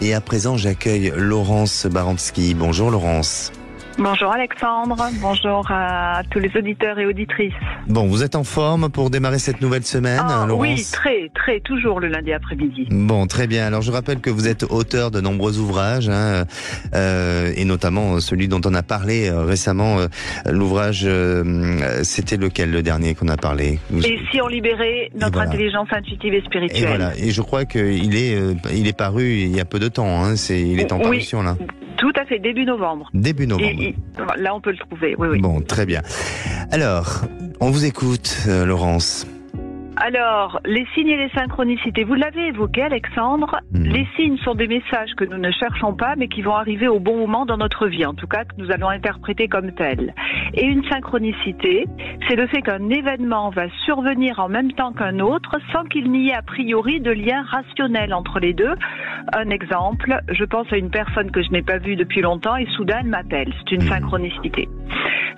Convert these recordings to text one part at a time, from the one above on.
Et à présent, j'accueille Laurence Baranski. Bonjour Laurence. Bonjour Alexandre, bonjour à tous les auditeurs et auditrices. Bon, vous êtes en forme pour démarrer cette nouvelle semaine, Laurence? Oui, très, toujours le lundi après-midi. Bon, très bien. Alors je rappelle que vous êtes auteur de nombreux ouvrages, et notamment celui dont on a parlé récemment. L'ouvrage, c'était lequel, le dernier qu'on a parlé? Et si on libérait notre intelligence intuitive et spirituelle. Et voilà. Et je crois qu'il est paru il y a peu de temps. Il est en parution là. Tout à fait, début novembre. Début novembre. Là, on peut le trouver, oui. Bon, très bien. Alors, on vous écoute, Laurence. Alors, les signes et les synchronicités, vous l'avez évoqué Alexandre, les signes sont des messages que nous ne cherchons pas mais qui vont arriver au bon moment dans notre vie, en tout cas que nous allons interpréter comme tels. Et une synchronicité, c'est le fait qu'un événement va survenir en même temps qu'un autre sans qu'il n'y ait a priori de lien rationnel entre les deux. Un exemple, je pense à une personne que je n'ai pas vue depuis longtemps et soudain elle m'appelle, c'est une synchronicité.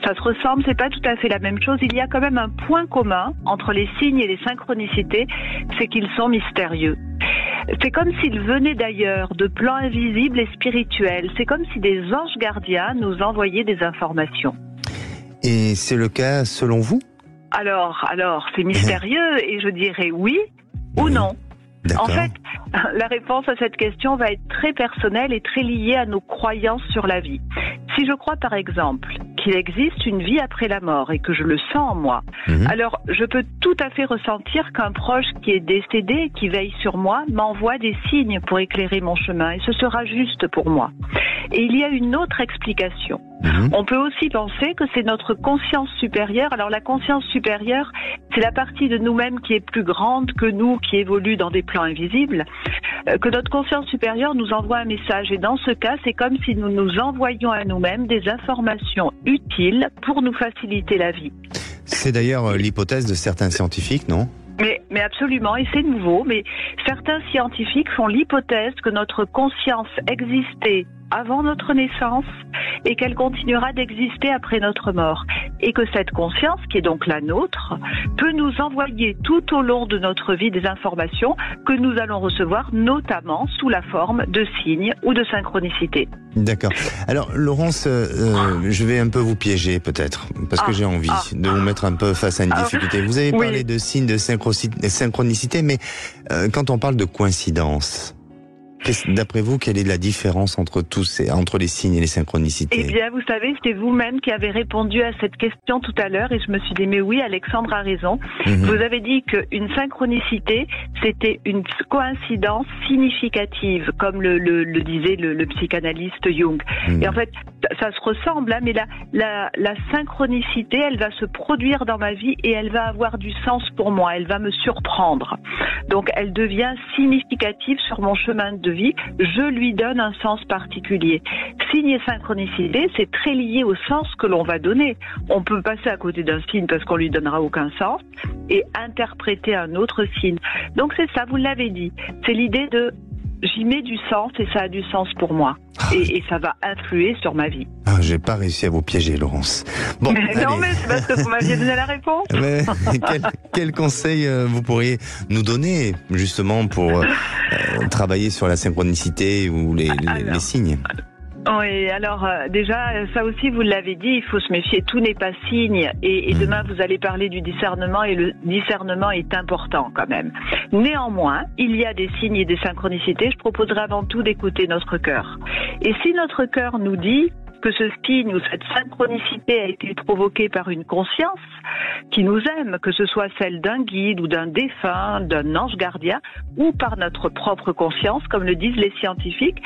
Ça se ressemble, c'est pas tout à fait la même chose. Il y a quand même un point commun entre les signes et les synchronicités, c'est qu'ils sont mystérieux. C'est comme s'ils venaient d'ailleurs, de plans invisibles et spirituels. C'est comme si des anges gardiens nous envoyaient des informations. Et c'est le cas selon vous? Alors, c'est mystérieux et je dirais oui ou non. En fait, la réponse à cette question va être très personnelle et très liée à nos croyances sur la vie. Si je crois par exemple qu'il existe une vie après la mort et que je le sens en moi, alors je peux tout à fait ressentir qu'un proche qui est décédé, qui veille sur moi, m'envoie des signes pour éclairer mon chemin et ce sera juste pour moi. Et il y a une autre explication. On peut aussi penser que c'est notre conscience supérieure. Alors la conscience supérieure, c'est la partie de nous-mêmes qui est plus grande que nous, qui évolue dans des plans invisibles, que notre conscience supérieure nous envoie un message. Et dans ce cas, c'est comme si nous nous envoyions à nous-mêmes des informations utiles pour nous faciliter la vie. C'est d'ailleurs l'hypothèse de certains scientifiques, non ? Mais absolument, et c'est nouveau, mais certains scientifiques font l'hypothèse que notre conscience existait avant notre naissance et qu'elle continuera d'exister après notre mort. Et que cette conscience, qui est donc la nôtre, peut nous envoyer tout au long de notre vie des informations que nous allons recevoir, notamment sous la forme de signes ou de synchronicité. D'accord. Alors, Laurence, je vais un peu vous piéger peut-être, parce que j'ai envie de vous mettre un peu face à une difficulté. Vous avez parlé de signes de synchronicité, mais quand on parle de coïncidence, d'après vous, quelle est la différence entre les signes et les synchronicités? Eh bien, vous savez, c'est vous-même qui avez répondu à cette question tout à l'heure et je me suis dit, mais oui, Alexandre a raison. Vous avez dit qu'une synchronicité, c'était une coïncidence significative, comme le disait le psychanalyste Jung. Et en fait, ça se ressemble, mais la synchronicité, elle va se produire dans ma vie et elle va avoir du sens pour moi, elle va me surprendre. Donc, elle devient significative sur mon chemin de vie, je lui donne un sens particulier. Signe et synchronicité, c'est très lié au sens que l'on va donner. On peut passer à côté d'un signe parce qu'on lui donnera aucun sens et interpréter un autre signe. Donc c'est ça, vous l'avez dit. C'est l'idée de j'y mets du sens et ça a du sens pour moi. Et ça va influer sur ma vie. J'ai pas réussi à vous piéger, Laurence. Bon, non, mais c'est parce que vous m'aviez donné la réponse. Mais quel conseil vous pourriez nous donner, justement, pour travailler sur la synchronicité ou les signes? Oui, alors déjà, ça aussi vous l'avez dit, il faut se méfier, tout n'est pas signe et demain vous allez parler du discernement et le discernement est important quand même. Néanmoins, il y a des signes et des synchronicités, je proposerai avant tout d'écouter notre cœur. Et si notre cœur nous dit que ce signe ou cette synchronicité a été provoquée par une conscience qui nous aime, que ce soit celle d'un guide ou d'un défunt, d'un ange gardien, ou par notre propre conscience, comme le disent les scientifiques,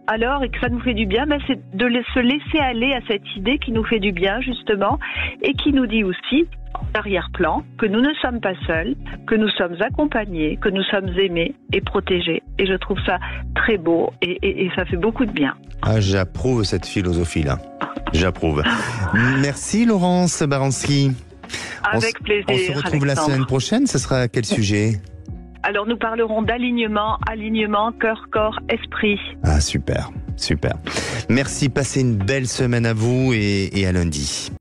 alors, et que ça nous fait du bien, c'est de se laisser aller à cette idée qui nous fait du bien, justement, et qui nous dit aussi, en arrière-plan, que nous ne sommes pas seuls, que nous sommes accompagnés, que nous sommes aimés et protégés. Et je trouve ça très beau et ça fait beaucoup de bien. J'approuve cette philosophie-là. J'approuve. Merci Laurence Baranski. Avec plaisir, on se retrouve Alexandre. La semaine prochaine, ce sera à quel sujet? Alors nous parlerons d'alignement, cœur, corps, esprit. Super. Merci, passez une belle semaine à vous et à lundi.